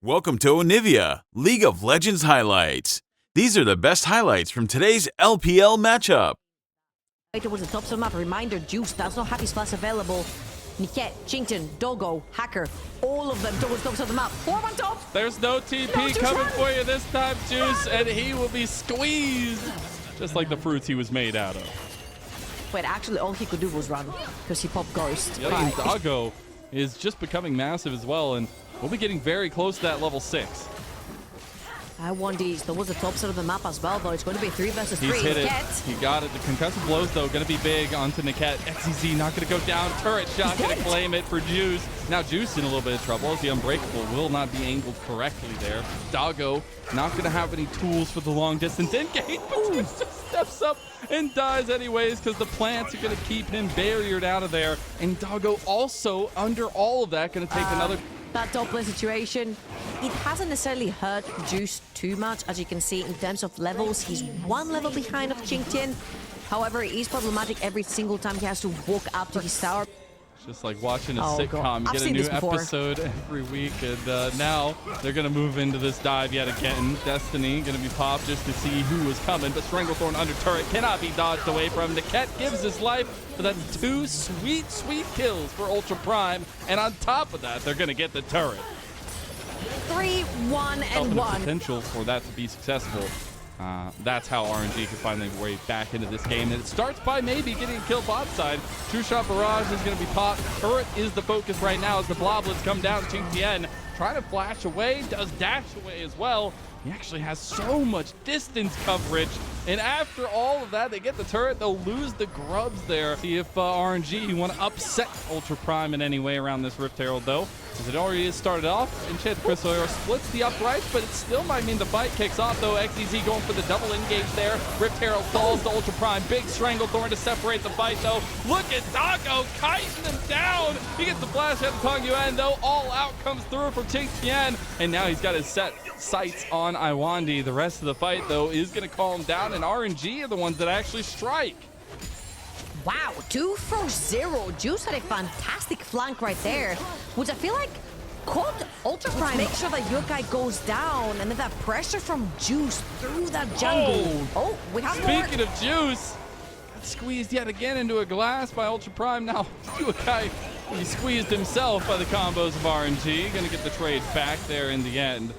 Welcome to Onivia, League of Legends highlights. These are the best highlights from today's LPL matchup. Towards the top of the map, reminder, Juice does not have his flash available. Niket, Chinkton, Dogo, Hacker, all of them towards the top of the map. 4 on top! There's no TP coming for you this time, Juice, and he will be squeezed, just like the fruits he was made out of. But actually, all he could do was run, because he popped Ghost. Yeah, and Dogo is just becoming massive as well, and we'll be getting very close to that level 6. I want these towards the top side of the map as well, though. It's going to be 3 versus 3. He's hit it. He got it. The concussive blows, though, going to be big onto Niket. XCZ not going to go down. Turret shot going to claim it for Juice. Now Juice in a little bit of trouble as the Unbreakable will not be angled correctly there. Doggo not going to have any tools for the long distance engage, but Juice just steps up and dies anyways because the plants are going to keep him barriered out of there. And Doggo also, under all of that, going to take another... That top lane situation, it hasn't necessarily hurt Juice too much. As you can see, in terms of levels, he's 1 level behind of Chinkton. However, it is problematic every single time he has to walk up to his tower. Just like watching a sitcom. You get a new episode every week, and now they're going to move into this dive yet again. Destiny going to be popped just to see who was coming, but Stranglethorn under turret cannot be dodged away from. Niket gives his life, but that's 2 sweet, sweet kills for Ultra Prime, and on top of that, they're going to get the turret. 3, 1, and 1. Potential for that to be successful. That's how RNG can find their way back into this game. And it starts by maybe getting a kill bot side. 2-shot barrage is going to be popped. Turret is the focus right now as the bloblets come down. Chinkton trying to flash away, does dash away as well. He actually has so much distance coverage. And after all of that, they get the turret. They'll lose the grubs there. See if RNG want to upset Ultra Prime in any way around this Rift Herald, though. As it already has started off, Enchanted Crystal Arrow splits the uprights, but it still might mean the fight kicks off, though. XEZ going for the double engage there. Rift Herald falls to Ultra Prime. Big Stranglethorn to separate the fight, though. Look at Doggo kiting them down. He gets the flash at Tong Yuan, though. All out comes through for Chinkton, and now he's got his sights on Iwandi. The rest of the fight, though, is going to calm down, and RNG are the ones that actually strike. Wow, 2 for 0. Juice had a fantastic flank right there, which I feel like caught Ultra Prime. Make sure that your guy goes down, and then that pressure from Juice through that jungle. Oh, we have Speaking of Juice, got squeezed yet again into a glass by Ultra Prime. Now, Yukai, he squeezed himself by the combos of RNG. Gonna get the trade back there in the end.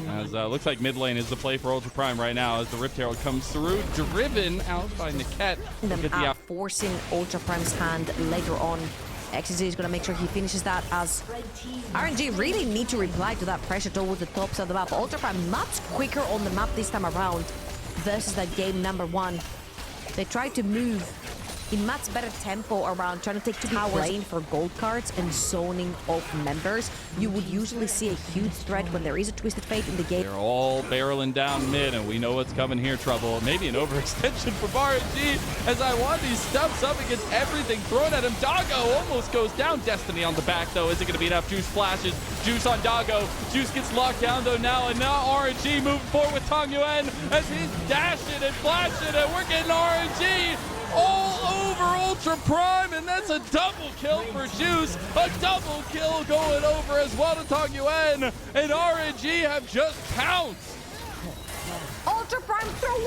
As looks like mid lane is the play for Ultra Prime right now as the Rift Herald comes through, driven out by Niket. Forcing Ultra Prime's hand later on. XZ is going to make sure he finishes that as RNG really need to reply to that pressure towards the top side of the map. Ultra Prime much quicker on the map this time around versus that game number 1. They tried to move in much better tempo around trying to take 2 towers lane for gold cards and zoning of members. You would usually see a huge threat when there is a Twisted Fate in the game. They're all barreling down mid, and we know what's coming here, Trouble. Maybe an overextension from RNG as Iwandi steps up against everything thrown at him. Doggo almost goes down. Destiny on the back, though. Is it going to be enough? Juice flashes. Juice on Doggo. Juice gets locked down, though, now. And now RNG moving forward with Tong Yuan as he's dashing and flashing, and we're getting RNG all over Ultra Prime, and that's a double kill for Juice. A double kill going over as well to Tong Yuan, and RNG have just pounced. Ultra Prime throw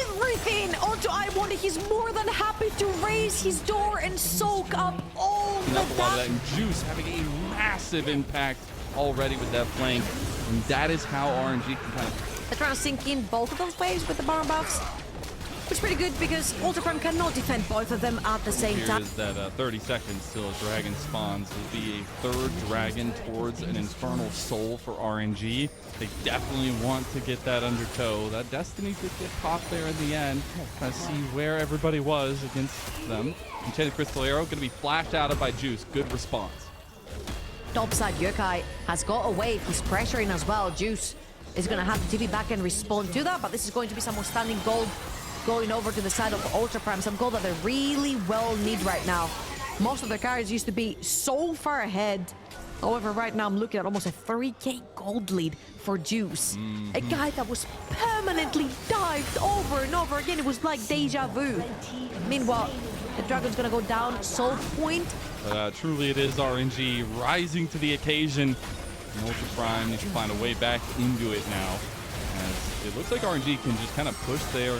everything onto Iwandi. He's more than happy to raise his door and soak up all the damage. A lot of that, and Juice having a massive impact already with that flank, and that is how RNG can kind of... They're trying to sink in both of those waves with the bar buffs. It's pretty good because Ultra Prime cannot defend both of them at the same time. Is that 30 seconds till a dragon spawns. Will be a 3rd dragon towards an Infernal Soul for RNG. They definitely want to get that under tow. That Destiny did get popped there in the end. Trying to see where everybody was against them. Enchanted Crystal Arrow going to be flashed out of by Juice. Good response. Topside Yokai has got a wave. He's pressuring as well. Juice is going to have to TP back and respond to that, but this is going to be some more standing gold going over to the side of Ultra Prime, some gold that they really well need right now. Most of their carries used to be so far ahead. However, right now I'm looking at almost a 3k gold lead for Juice. A guy that was permanently dived over and over again. It was like deja vu. Meanwhile, the Dragon's gonna go down, soul point. Truly it is RNG rising to the occasion. And Ultra Prime needs to find a way back into it now. As it looks like RNG can just kind of push their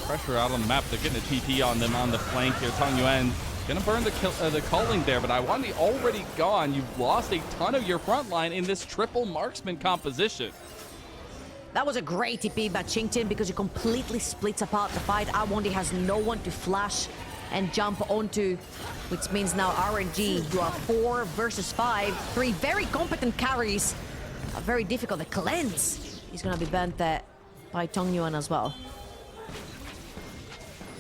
pressure out on the map. They're getting a TP on them on the flank here. Tong Yuan gonna burn the culling there, but Iwandi already gone. You've lost a ton of your front line in this triple marksman composition. That was a great TP by Chingtin because it completely splits apart the fight. Iwandi has no one to flash and jump onto, which means now RNG, you are 4 versus 5. 3 very competent carries. Very difficult. The cleanse is going to be banned there by Tong Yuan as well.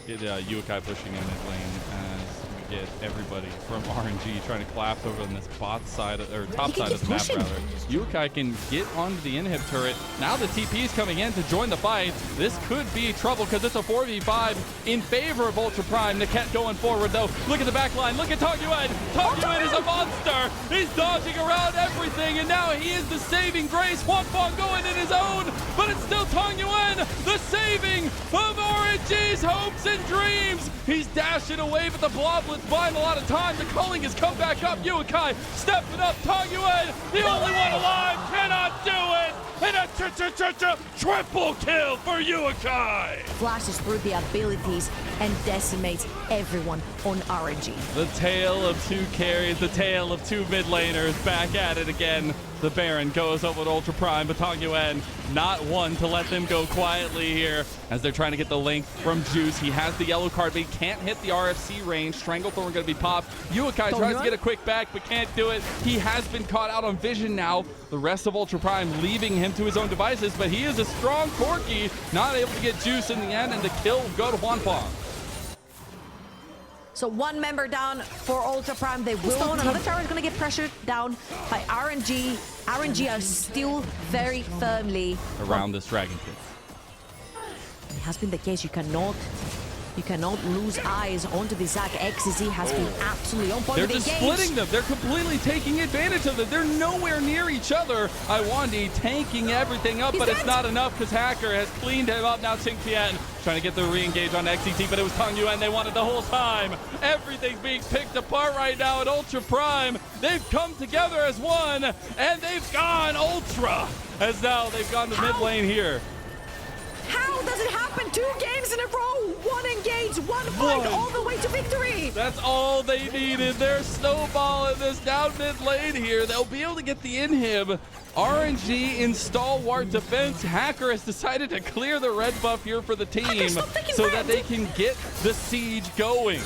Get Yukai pushing in mid lane as we get everybody from RNG trying to collapse over on this bot side, or top side of the map rather. Yukai can get onto the inhib turret. Now the TP is coming in to join the fight. This could be trouble because it's a 4v5 in favor of Ultra Prime. Niket going forward though. Look at the back line. Look at Tong Yuan. Tong Yuan is a monster. He's dodging around everything, and now he is the saving grace. Wanfang going in his own, but it's still Tong Yuan, the saving of RNG's hopes and dreams. He's dashing away, but the Bloblet's buying a lot of time. The culling has come back up. Yukai stepping up. Tong Yuan, the only one alive, cannot do it. And a triple kill for Yukai. Flashes through the abilities and decimates everyone on RNG. The tale of 2 carries, the tale of 2 mid laners back at it again. The Baron goes over with Ultra Prime, but Tong Yuan not one to let them go quietly here as they're trying to get the link from Juice. He has the yellow card, but he can't hit the RFC range. Stranglethorn going to be popped. Yukai tries to get a quick back, but can't do it. He has been caught out on vision now. The rest of Ultra Prime leaving him to his own devices, but he is a strong Corki, not able to get Juice in the end, and the kill will go to Wanfang. So 1 member down for Ultra Prime. They will. Another tower is going to get pressured down by RNG. RNG are still very firmly around this Dragon Pit. It has been the case. You cannot lose eyes onto the Zac. XZ has been absolutely on point. They're just splitting them. They're completely taking advantage of it. They're nowhere near each other. Iwandi tanking everything up, but it's not enough because Hacker has cleaned him up. Now Qingtian trying to get the re-engage on XCT, but it was Tong Yuan they wanted the whole time. Everything's being picked apart right now at Ultra Prime. They've come together as one, and they've gone Ultra, as now they've gone to mid lane here. How does it happen 2 games in a row? 1 engage, 1 fight, all the way to victory. That's all they needed. They're snowballing this down mid lane here. They'll be able to get the inhib. RNG in stalwart defense. Hacker has decided to clear the red buff here for the team so that they can get the siege going.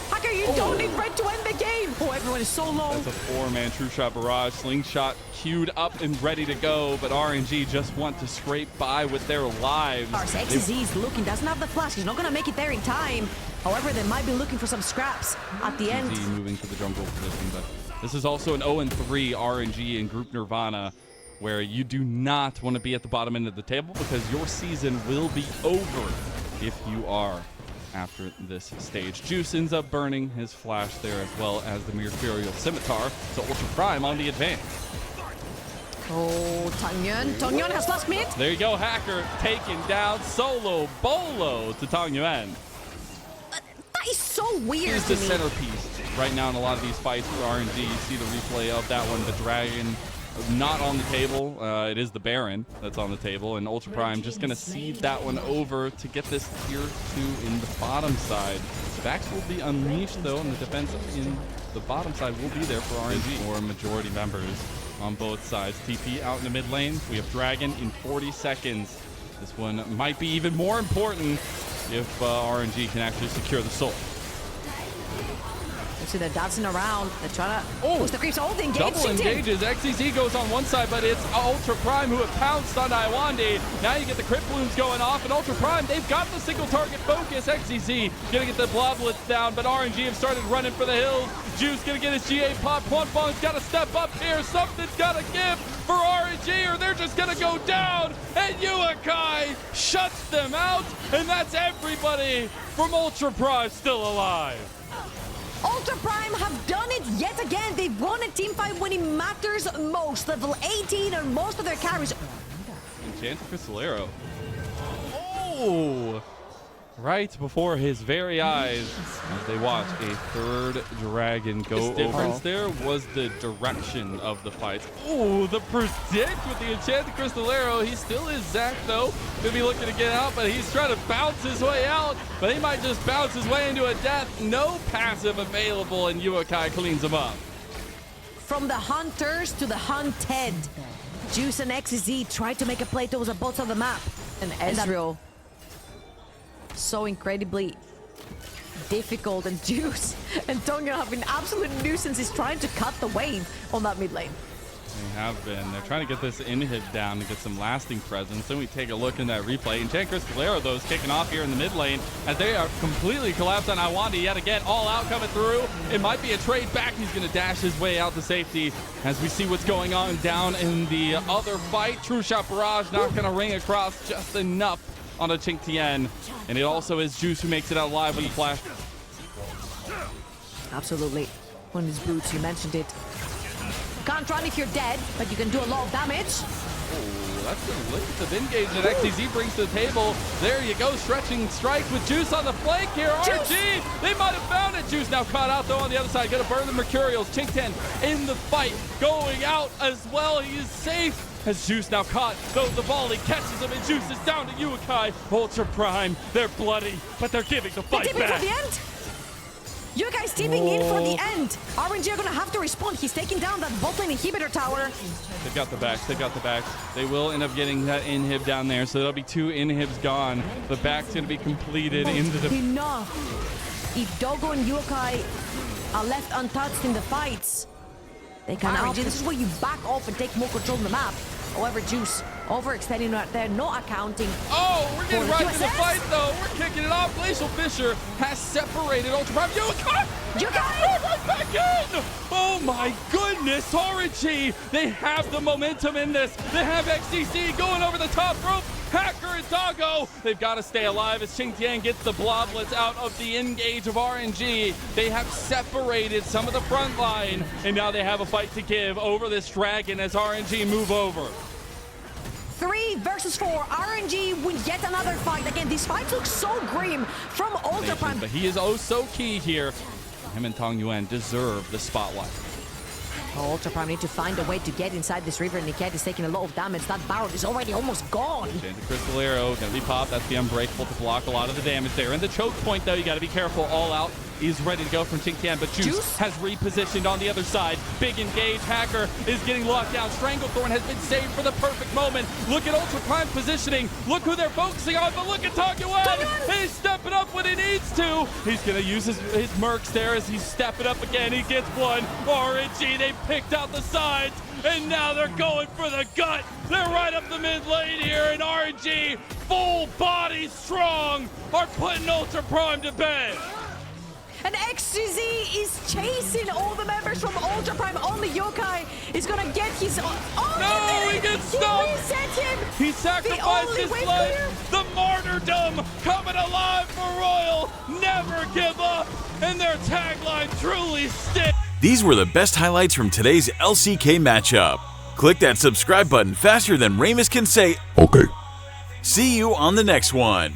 Hacker, you don't need red to end the game. Oh, everyone is so low. That's a 4-man true shot barrage. Slingshot queued up and ready to go, but RNG just want to scrape by with their lives. XZ is looking, doesn't have the flash. He's not going to make it there in time. However, they might be looking for some scraps at the end. Moving to the jungle position, but this is also an 0-3 RNG in Group Nirvana, where you do not want to be at the bottom end of the table because your season will be over if you are after this stage. Juice ends up burning his flash there, as well as the Mercurial Scimitar, so Ultra Prime on the advance. Oh, Tong Yuan has last mid. There you go, Hacker taken down solo bolo to Tong Yuan. That is so weird. He's the centerpiece right now in a lot of these fights for RNG. You see the replay of that one, the Dragon not on the table. It is the Baron that's on the table, and Ultra Prime just going to cede that one over to get this tier 2 in the bottom side. Vax will be unleashed though, and the defense in the bottom side will be there for RNG. Or majority members on both sides. TP out in the mid lane. We have Dragon in 40 seconds. This one might be even more important if RNG can actually secure the soul. So they're dancing around. They're trying to push the creeps. All the engage. Double engages. XCZ goes on one side, but it's Ultra Prime who have pounced on Iwandi. Now you get the crit blooms going off, and Ultra Prime, they've got the single target focus. XCZ gonna get the bloblets down, but RNG have started running for the hills. Juice gonna get his GA pop. Wanfang's gotta step up here. Something's gotta give for RNG, or they're just gonna go down. And Yukai shuts them out, and that's everybody from Ultra Prime still alive. Ultra Prime have done it yet again. They've won a team fight when it matters most. Level 18 on most of their carries. Enchanted Crystalero. Oh! right before his very eyes as they watch a third dragon go over. The difference there was the direction of the fights. Oh, the predict with the enchanted crystal arrow. He still is Zach though. Maybe looking to get out, but he's trying to bounce his way out. But he might just bounce his way into a death. No passive available, and Yukai cleans him up. From the hunters to the hunted. Juice and XZ tried to make a play towards the bottom of the map. And Ezreal, so incredibly difficult, and Juice and Tonga have been absolute nuisances trying to cut the wave on that mid lane. They have been. They're trying to get this inhib down to get some lasting presence. Then we take a look in that replay. And Crystalero, though, is kicking off here in the mid lane as they are completely collapsed on Iwandi yet again. All out coming through. It might be a trade back. He's going to dash his way out to safety as we see what's going on down in the other fight. True Shot Barrage not going to ring across just enough on a Chink Tien. And it also is Juice who makes it out alive with the flash. Absolutely. One of his boots, you mentioned it. Can't run if you're dead, but you can do a lot of damage. Oh, that's the length of engage that XTZ brings to the table. There you go, stretching strike with Juice on the flank here. Juice. RNG, they might have found it. Juice now caught out though on the other side. Gonna burn the Mercurials. Chink Tien in the fight, going out as well. He is safe. As Juice now caught, though the volley catches him, and Juice is down to Yukai. Ultra Prime, they're bloody, but they're giving the fight back. For the end. Yukai's tipping in for the end. RNG are gonna have to respond. He's taking down that bot lane inhibitor tower. They've got the backs, they've got the backs. They will end up getting that inhib down there, so there'll be 2 inhibs gone. The back's gonna be completed into the... Enough. If Dogo and Yukai are left untouched in the fights, they can RNG, this is where you back off and take more control of the map. However, Juice overextending right there, not accounting. Oh, we're getting right to the fight though. We're kicking it off. Glacial Fisher has separated Ultra Prime. Yukai right back in. Oh my goodness, RNG. They have the momentum in this. They have XCC going over the top rope. Hacker and Doggo, they've got to stay alive as Chink Tien gets the bloblets out of the engage of RNG. They have separated some of the front line, and now they have a fight to give over this dragon as RNG move over. 3 versus 4. RNG wins yet another fight. Again, these fights look so grim from Ultra Prime. But he is oh so key here. Him and Tong Yuan deserve the spotlight. Oh, Ultra Prime need to find a way to get inside this river. Niket is taking a lot of damage. That barrel is already almost gone. Enchanted Crystal Arrow gonna be popped. That's the Unbreakable to block a lot of the damage there. And the choke point, though, you gotta be careful. All out is ready to go from Chink Tien, but Juice has repositioned on the other side. Big engage. Hacker is getting locked down. Stranglethorn has been saved for the perfect moment. Look at Ultra Prime positioning. Look who they're focusing on, but look at Tong Yuan. He's stepping up when he needs to. He's gonna use his mercs there as he's stepping up again. He gets one. RNG, they picked out the sides, and now they're going for the gut. They're right up the mid lane here, and RNG, full body strong, are putting Ultra Prime to bed. And XGZ is chasing all the members from Ultra Prime. Only Yokai is gonna get his... No, he gets stuck! He reset him! He sacrificed his life! The martyrdom coming alive for Royal! Never give up! And their tagline truly sticks! These were the best highlights from today's LCK matchup. Click that subscribe button faster than Ramus can say, "Okay." See you on the next one.